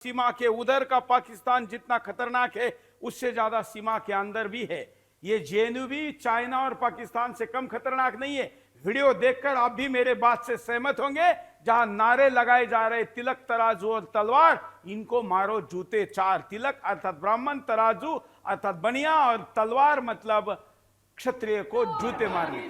सीमा के उधर का पाकिस्तान जितना खतरनाक है उससे ज्यादा सीमा के अंदर भी है। ये जेएनयू भी चाइना और पाकिस्तान से कम खतरनाक नहीं है। वीडियो देखकर आप भी मेरे बात से सहमत होंगे। जहां नारे लगाए जा रहे तिलक तराजू और तलवार, इनको मारो जूते चार। तिलक अर्थात ब्राह्मण, तराजू अर्थात बनिया और तलवार मतलब क्षत्रिय को जूते मारने।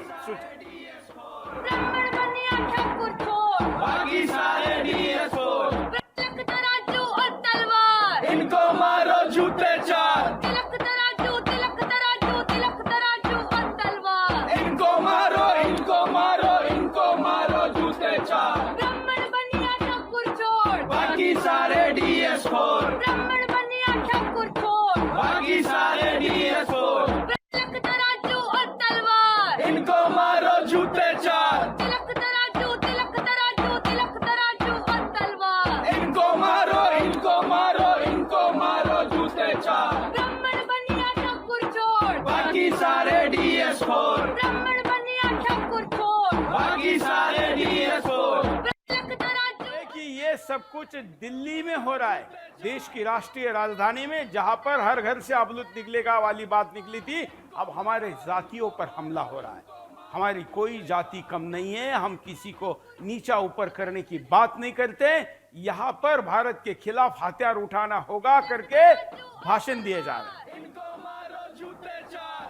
ब्राह्मण बनिया ठाकुर छोड़, बाकी सारे डीएस छोड़। तिलक तराजू और तलवार, इनको मारो जूते चार। तिलक तराजू, तिलक तराजू, तिलक तराजू और तलवार, इनको मारो, इनको मारो, इनको मारो जूते चार। ब्राह्मण बनिया ठाकुर छोड़, बाकी सारे डीएस छोड़। ब्राह्मण बनिया ठाकुर छोड़, बाकी सारे डीएस छोड़। तिलक तराजू और तलवार, इनको मारो जूते चार। तिलक तराजू, तिलक तराजू, तिलक तराजू और तलवार, इनको मारो, इनको मारो, इनको मारो जूते चार। ब्राह्मण बनिया ठाकुर छोड़, बाकी सारे डीएस छोड़। ब्राह्मण बनिया ठाकुर छोड़, बाकी सारे डीएस छोड़। तिलक तराजू। कि ये सब कुछ दिल्ली में हो रहा है, देश की राष्ट्रीय राजधानी में, जहां पर हर घर से अबलूत निकलेगा वाली बात निकली थी। अब हमारे जातियों पर हमला हो रहा है। हमारी कोई जाति कम नहीं है, हम किसी को नीचा ऊपर करने की बात नहीं करते। यहाँ पर भारत के खिलाफ हथियार उठाना होगा करके भाषण दिए जा रहे हैं। इनको मारो जूते चार।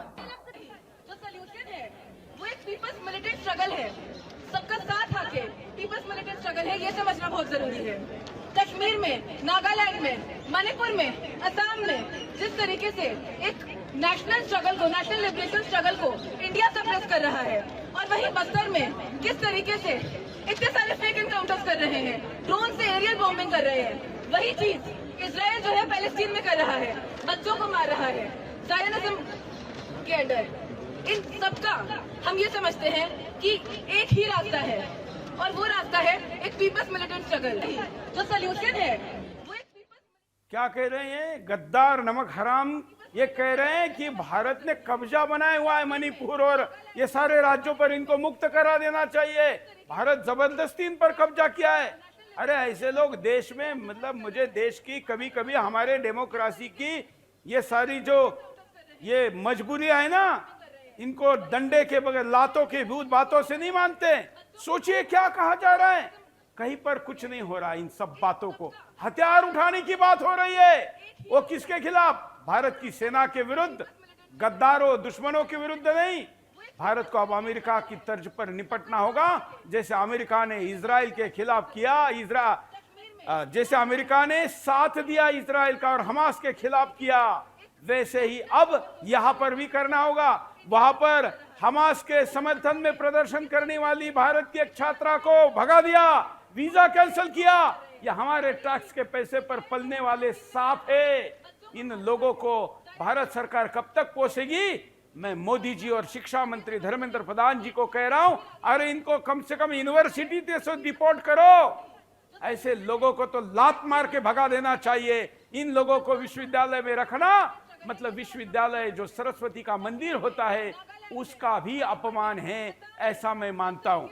जो सॉल्यूशन है वो एक पीपल्स मिलिटेंट स्ट्रगल है। सबका साथ आके पीपल्स मिलिटेंट स्ट्रगल है, ये समझना बहुत जरूरी है। कश्मीर में, नागालैंड में, मणिपुर में, असम में जिस तरीके से एक नेशनल स्ट्रगल को, नेशनल लिबरेशन स्ट्रगल को इंडिया सप्रेस कर रहा है, और वहीं बस्तर में किस तरीके से इतने सारे फेक एनकाउंटर्स कर रहे हैं, ड्रोन से एरियल बॉम्बिंग कर रहे हैं, वही चीज इजराइल जो है पैलेस्टीन में कर रहा है, बच्चों को मार रहा है साइनिज्म के अंडर। इन सबका हम ये समझते हैं कि एक ही रास्ता है, और वो रास्ता है एक पीपल्स मिलिटेंट स्ट्रगल। जो सोल्यूशन है वो एक क्या कह रहे हैं गद्दार नमक हराम? ये कह रहे हैं कि भारत ने कब्जा बनाया हुआ है मणिपुर और ये सारे राज्यों पर, इनको मुक्त करा देना चाहिए। भारत जबरदस्ती इन पर कब्जा किया है। अरे ऐसे लोग देश में, मतलब मुझे देश की, कभी कभी हमारे डेमोक्रेसी की ये सारी जो ये मजबूरियां है ना, इनको डंडे के बगैर, लातों के भूत बातों से नहीं मानते। सोचिए क्या कहा जा रहा है, कहीं पर कुछ नहीं हो रहा। इन सब बातों को, हथियार उठाने की बात हो रही है। वो किसके खिलाफ? भारत की सेना के विरुद्ध, गद्दारों दुश्मनों के विरुद्ध नहीं। भारत को अब अमेरिका की तर्ज पर निपटना होगा, जैसे अमेरिका ने इजराइल के खिलाफ किया। जैसे अमेरिका ने साथ दिया इजराइल का और हमास के खिलाफ किया, वैसे ही अब यहां पर भी करना होगा। वहां पर हमास के समर्थन में प्रदर्शन करने वाली भारत की एक छात्रा को भगा दिया, वीजा कैंसिल किया। यह हमारे टैक्स के पैसे पर पलने वाले सांप है। इन लोगों को भारत सरकार कब तक पोसेगी? मैं मोदी जी और शिक्षा मंत्री धर्मेंद्र प्रधान जी को कह रहा हूं, अरे इनको कम से कम यूनिवर्सिटी से डिपोर्ट करो। ऐसे लोगों को तो लात मार के भगा देना चाहिए। इन लोगों को विश्वविद्यालय में रखना मतलब विश्वविद्यालय जो सरस्वती का मंदिर होता है उसका भी अपमान है, ऐसा मैं मानता हूं।